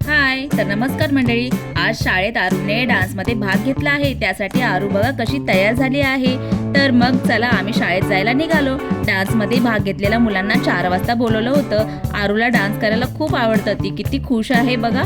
हाय तर नमस्कार मंडळी। आज शाळेत आरूने डान्समध्ये भाग घेतला आहे। त्यासाठी आरू बघा कशी तयार झाली आहे। तर मग चला आम्ही शाळेत जायला निघालो। डान्समध्ये भाग घेतलेल्या मुलांना 4 वाजता बोलवलं होतं। आरूला डान्स करायला खूप आवडतं, ती किती खुश आहे बघा।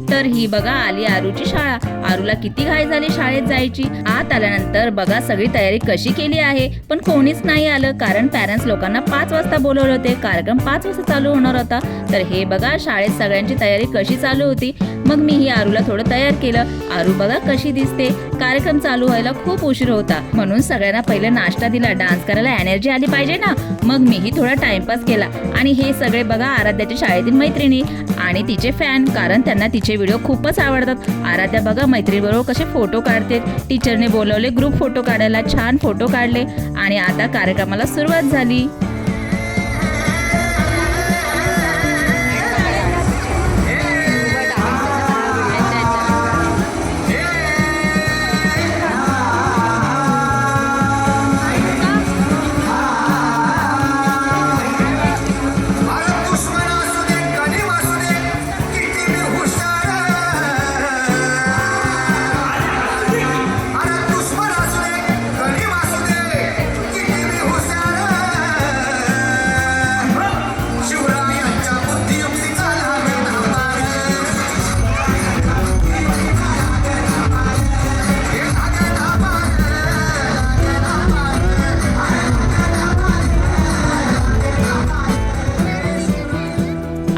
तर ही बघा आली आरूची शाळा। आरूला किती घाई झाली शाळेत जायची। आत आल्यानंतर बघा सगळी तयारी कशी केली आहे, पण कोणीच नाही आलं कारण पॅरेंट्स लोकांना 5 वाजता बोलवले होते। कार्यक्रम 5 वाजता चालू होणार होता। तर हे बघा शाळेत सगळ्यांची तयारी कशी चालू होती। मग मी ही आरूला थोडं तयार केलं। आरू बघा कशी दिसते। कार्यक्रम चालू व्हायला खूप उशीर होता, म्हणून सगळ्यांना पहिले नाश्ता दिला। डान्स करायला एनर्जी आली पाहिजे ना। मग मीही थोडा टाइमपास केला। आणि हे सगळे बघा आराध्याच्या शाळेतील मैत्रिणी आणि तिचे फॅन, कारण त्यांना तिचे व्हिडिओ खूपच आवडतात। आराध्या बघा मैत्रिणीबरोबर कसे फोटो काढते। टीचरने बोलवले ग्रुप फोटो काढायला, छान फोटो काढले आणि आता कार्यक्रमाला सुरुवात झाली।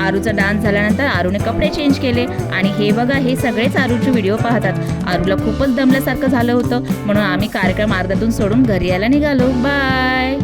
आरूचा डान्स झाल्यानंतर आरूने कपडे चेंज केले आणि हे बघा हे सगळेच आरूचे व्हिडिओ पाहतात। आरूला खूपच दमल्यासारखं झालं होतं, म्हणून आम्ही कार्यक्रम अर्ध्यातून सोडून घरी यायला निघालो। बाय।